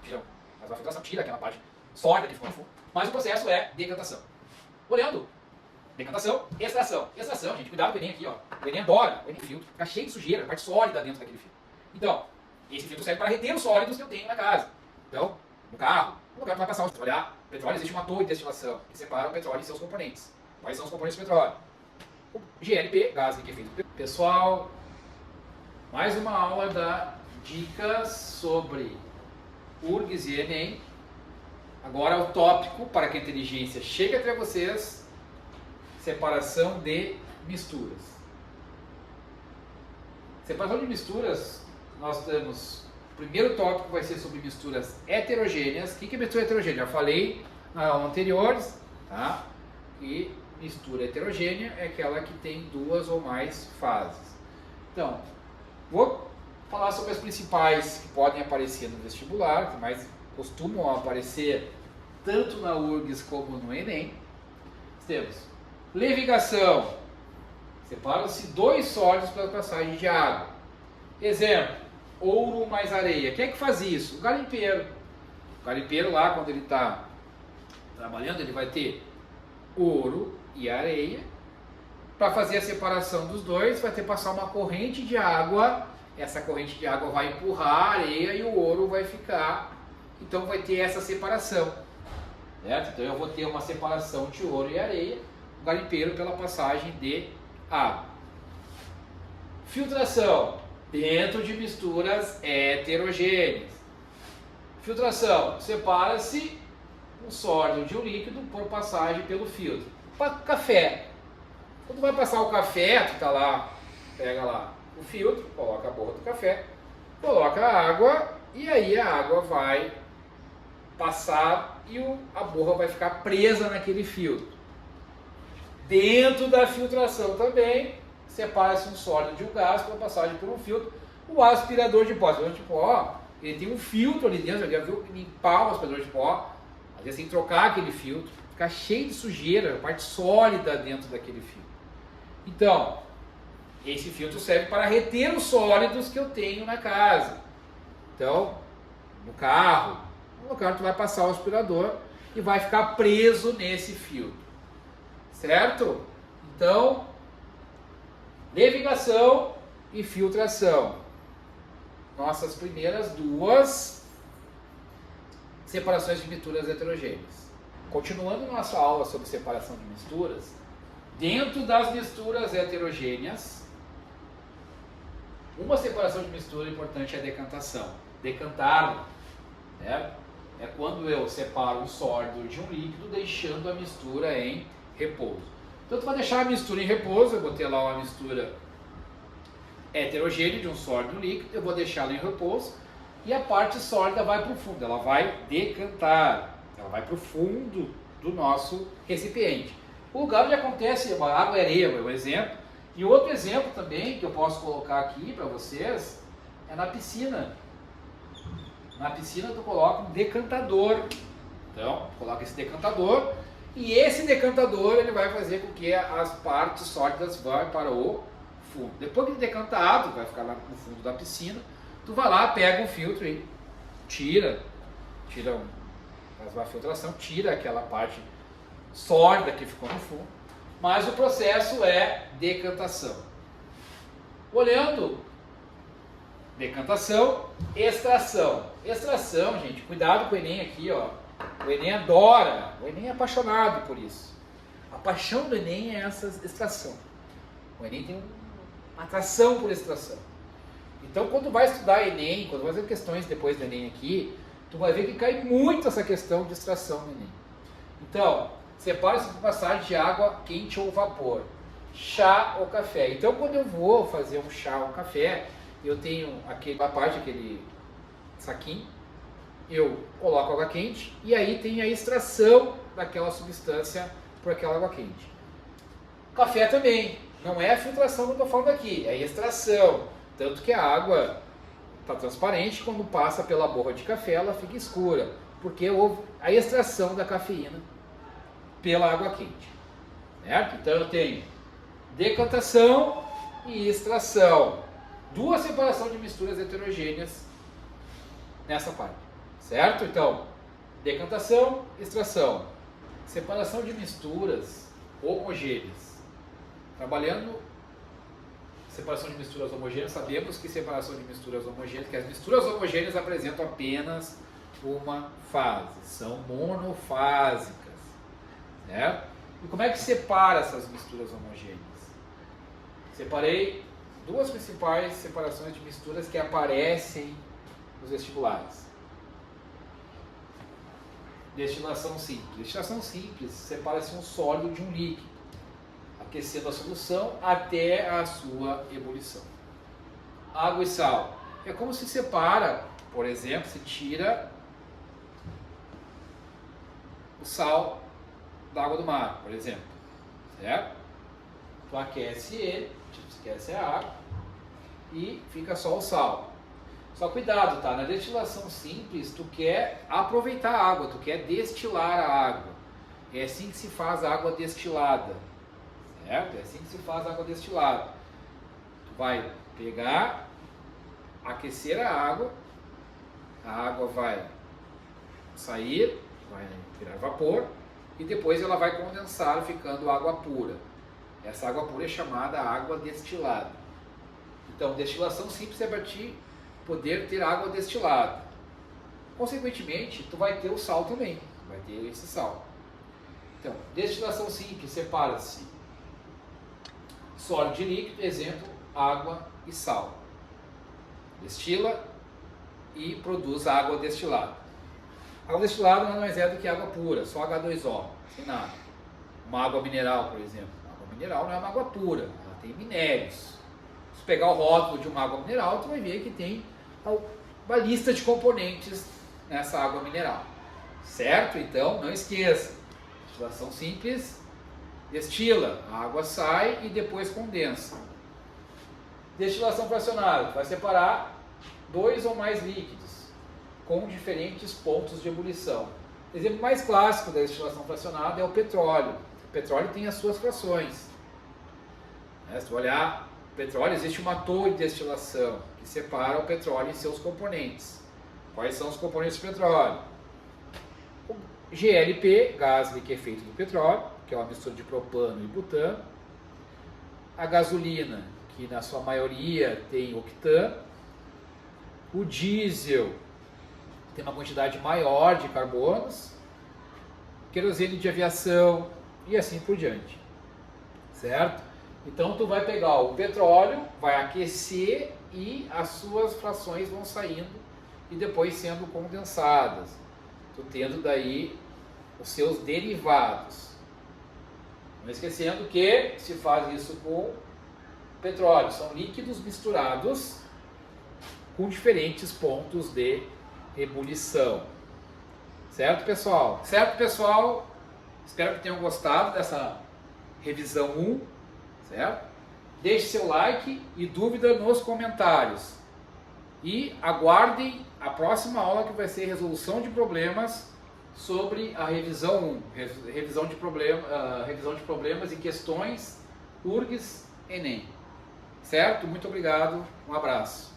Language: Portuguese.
faz uma filtração, tira aquela parte sólida que ficou no fundo, mas o processo é decantação. Olhando, decantação, extração. Extração, gente, cuidado com o Enem aqui, ó. O Enem adora, o Enem filtro, fica cheio de sujeira, a parte sólida dentro daquele filtro. Então, esse filtro serve para reter os sólidos que eu tenho na casa. Então, no carro, no lugar que vai passar o petróleo, existe uma torre de destilação que separa o petróleo e seus componentes. Quais são os componentes do petróleo? O GLP, gás liquefeito. Pessoal, mais uma aula da dicas sobre URGS e Enem. Agora o tópico para que a inteligência chegue até vocês: separação de misturas. Separação de misturas, nós temos, o primeiro tópico vai ser sobre misturas heterogêneas. O que é mistura heterogênea? Já falei na aula anterior, tá? E mistura heterogênea é aquela que tem duas ou mais fases. Então, vou falar sobre as principais que podem aparecer no vestibular, que mais costumam aparecer tanto na URGS como no Enem. Temos levigação. Separam-se dois sólidos pela passagem de água. Exemplo, ouro mais areia. Quem é que faz isso? O garimpeiro. O garimpeiro lá, quando ele está trabalhando, ele vai ter ouro e areia. Para fazer a separação dos dois, vai ter que passar uma corrente de água. Essa corrente de água vai empurrar a areia e o ouro vai ficar. Então vai ter essa separação. Certo? Então eu vou ter uma separação de ouro e areia, o garimpeiro pela passagem de água. Filtração dentro de misturas heterogêneas. Filtração, separa-se um sólido de um líquido por passagem pelo filtro. Café. Quando vai passar o café, tu tá lá, pega lá o filtro, coloca a borra do café, coloca a água e aí a água vai passar e a borra vai ficar presa naquele filtro. Dentro da filtração também, separa-se um sólido de um gás pela passagem por um filtro. O aspirador de pó. O aspirador de pó, ele tem um filtro ali dentro, já viu limpar o aspirador de pó. Às vezes tem que trocar aquele filtro, fica cheio de sujeira, a parte sólida dentro daquele filtro. Então, esse filtro serve para reter os sólidos que eu tenho na casa. Então, no carro tu vai passar o aspirador e vai ficar preso nesse filtro. Certo? Então, levigação e filtração. Nossas primeiras duas separações de misturas heterogêneas. Continuando nossa aula sobre separação de misturas, dentro das misturas heterogêneas, uma separação de mistura importante é a decantação. Decantar, né? É quando eu separo um sólido de um líquido, deixando a mistura em repouso. Então, tu vai deixar a mistura em repouso. Eu vou ter lá uma mistura heterogênea de um sólido líquido, eu vou deixá-la em repouso e a parte sólida vai para o fundo, ela vai decantar, ela vai para o fundo do nosso recipiente. O lugar onde acontece a água e areia é um exemplo, e outro exemplo também que eu posso colocar aqui para vocês é na piscina. Na piscina tu coloca um decantador. Então, tu coloca esse decantador e esse decantador ele vai fazer com que as partes sólidas vão para o fundo. Depois que decantado, vai ficar lá no fundo da piscina, tu vai lá, pega um filtro e faz uma filtração, tira aquela parte sólida que ficou no fundo, mas o processo é decantação. Olhando, decantação, extração. Extração, gente, cuidado com o Enem aqui, ó. O Enem adora, o Enem é apaixonado por isso. A paixão do Enem é essa extração. O Enem tem uma atração por extração. Então, quando vai estudar Enem, quando vai fazer questões depois do Enem aqui, tu vai ver que cai muito essa questão de extração no Enem. Então, separa-se por passagem de água quente ou vapor, chá ou café. Então, quando eu vou fazer um chá ou um café, eu tenho a parte, aquele saquinho, eu coloco água quente e aí tem a extração daquela substância por aquela água quente. Café também, não é a filtração que eu estou falando aqui, é a extração. Tanto que a água está transparente, quando passa pela borra de café ela fica escura, porque houve a extração da cafeína pela água quente. Certo? Então eu tenho decantação e extração. Duas separações de misturas heterogêneas nessa parte. certo? Então, decantação, extração, separação de misturas homogêneas. Trabalhando separação de misturas homogêneas, sabemos que separação de misturas homogêneas, que as misturas homogêneas apresentam apenas uma fase, são monofásicas, certo? E como é que separa essas misturas homogêneas? Separei duas principais separações de misturas que aparecem nos vestibulares. Destilação simples. Destilação simples separa-se um sólido de um líquido, aquecendo a solução até a sua ebulição. Água e sal. É como se separa, por exemplo, se tira o sal da água do mar, por exemplo, certo? Tu aquece ele, esquece a água e fica só o sal. Só cuidado, tá? Na destilação simples, tu quer aproveitar a água, tu quer destilar a água. É assim que se faz a água destilada, certo? É assim que se faz a água destilada. Tu vai pegar, aquecer a água vai sair, vai virar vapor, e depois ela vai condensar, ficando água pura. Essa água pura é chamada água destilada. Então, destilação simples é para ti poder ter água destilada. Consequentemente, tu vai ter o sal também, vai ter esse sal. Então, destilação simples separa-se sólido de líquido, exemplo, água e sal. Destila e produz água destilada. Água destilada nada mais é do que água pura, só H2O, sem nada. Uma água mineral, por exemplo. A água mineral não é uma água pura, ela tem minérios. Se pegar o rótulo de uma água mineral, tu vai ver que tem uma lista de componentes nessa água mineral. Certo? Então, não esqueça. Destilação simples, destila, a água sai e depois condensa. Destilação fracionada, vai separar dois ou mais líquidos com diferentes pontos de ebulição. O exemplo mais clássico da destilação fracionada é o petróleo. O petróleo tem as suas frações. Se tu olhar o petróleo, existe uma torre de destilação que separa o petróleo em seus componentes. Quais são os componentes do petróleo? O GLP, gás liquefeito do petróleo, que é uma mistura de propano e butano. A gasolina, que na sua maioria tem octano. O diesel tem uma quantidade maior de carbonos, querosene de aviação e assim por diante, certo? Então tu vai pegar o petróleo, vai aquecer e as suas frações vão saindo e depois sendo condensadas, tu tendo daí os seus derivados. Não esquecendo que se faz isso com petróleo, são líquidos misturados com diferentes pontos de ebulição. Certo, pessoal? Certo, pessoal? Espero que tenham gostado dessa revisão 1, certo? Deixe seu like e dúvida nos comentários. E aguardem a próxima aula, que vai ser resolução de problemas sobre a revisão 1. Revisão de problemas e questões URGS Enem. Certo? Muito obrigado. Um abraço.